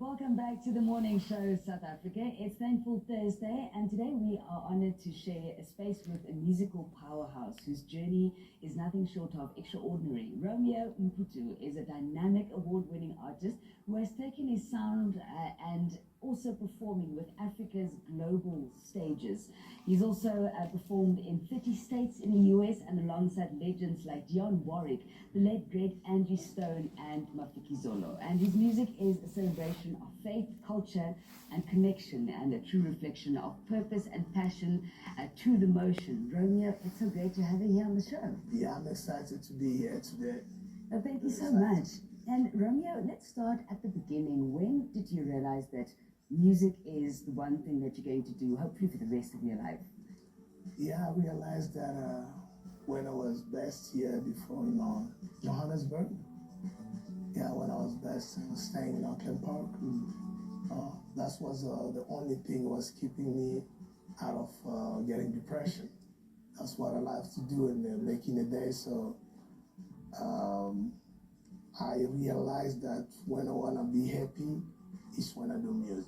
Welcome back to the morning show, South Africa. It's Thankful Thursday, and today we are honored to share a space with a musical powerhouse whose journey is nothing short of extraordinary. Romeo Mputu is a dynamic, award-winning artist who has taken his sound and also performing with Africa's global stages. He's also performed in 30 states in the US and alongside legends like Dionne Warwick, the late great Angie Stone, and Mafikizolo. And his music is a celebration of faith, culture, and connection, and a true reflection of purpose and passion to the motion. Romeo, it's so great to have you here on the show. Yeah, I'm excited to be here today. Thank you so much. And Romeo, let's start at the beginning. When did you realize that music is the one thing that you're going to do, hopefully for the rest of your life? Yeah, I realized that when I was best here before, Johannesburg. Yeah, when I was best, I was staying in Auckland Park. That was the only thing was keeping me out of getting depression. That's what I like to do in making a day. So I realized that when I want to be happy, is when I do music.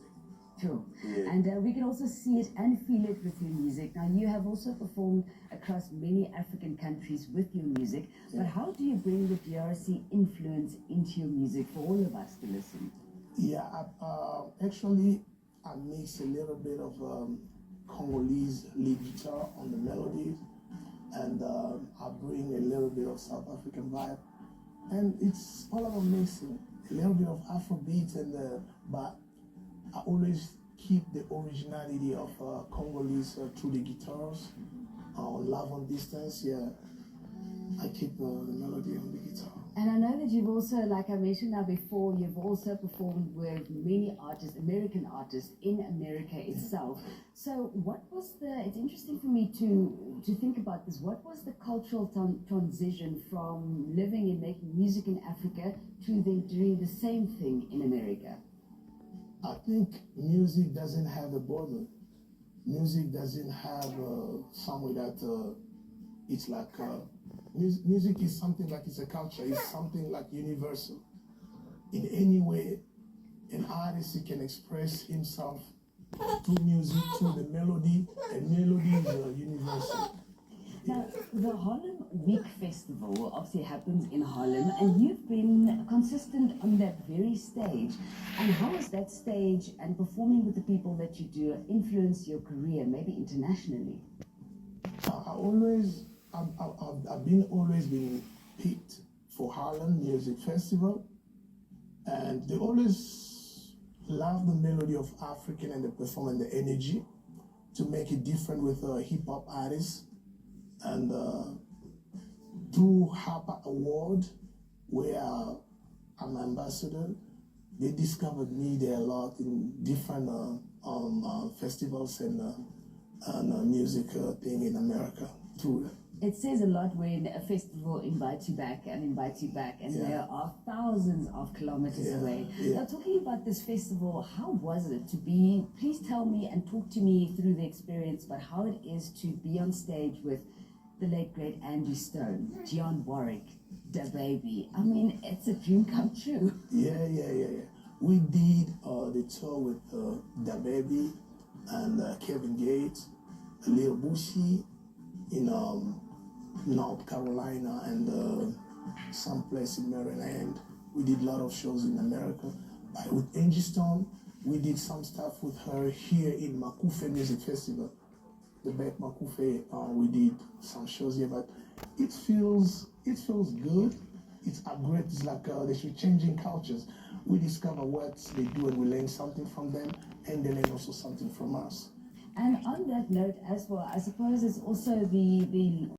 True. Yeah. And we can also see it and feel it with your music. Now, you have also performed across many African countries with your music, but how do you bring the DRC influence into your music for all of us to listen? Yeah, actually, I mix a little bit of Congolese lead guitar on the melodies, and I bring a little bit of South African vibe, and it's all about mixing a little bit of Afrobeat, but I always keep the originality of Congolese through the guitars. On Love on Distance, yeah, I keep the melody on the guitar. And I know that you've also, like I mentioned now before, you've also performed with many artists, American artists in America itself. So what was it's interesting for me to think about this, what was the cultural transition from living and making music in Africa to then doing the same thing in America? I think music doesn't have a border. Music doesn't have somewhere that it's like music is something like it's a culture. It's something like universal. In any way, an artist can express himself through music, through the melody, and melody is universal. Now, the Harlem Week Festival obviously happens in Harlem, and you've been consistent on that very stage. And how has that stage and performing with the people that you do influenced your career, maybe internationally? I've always been picked for Harlem Music Festival, and they always love the melody of African and the performance, the energy to make it different with hip hop artists. And through Harper Award, where I'm ambassador, they discovered me there a lot in different festivals and music thing in America. Through it says a lot when a festival invites you back, and there are thousands of kilometers away. Now, talking about this festival, how was it to be? Please tell me and talk to me through the experience, but how it is to be on stage with the late great Angie Stone, Dionne Warwick, Da Baby. I mean, it's a dream come true. Yeah. We did the tour with Da Baby and Kevin Gates, Lil Bushy in North Carolina and some place in Maryland. We did a lot of shows in America. But with Angie Stone, we did some stuff with her here in Makufe Music Festival. The Back Makufe, we did some shows here, but it feels good. It's upgrade. It's like they're changing cultures. We discover what they do and we learn something from them, and they learn also something from us. And on that note as well, I suppose it's also the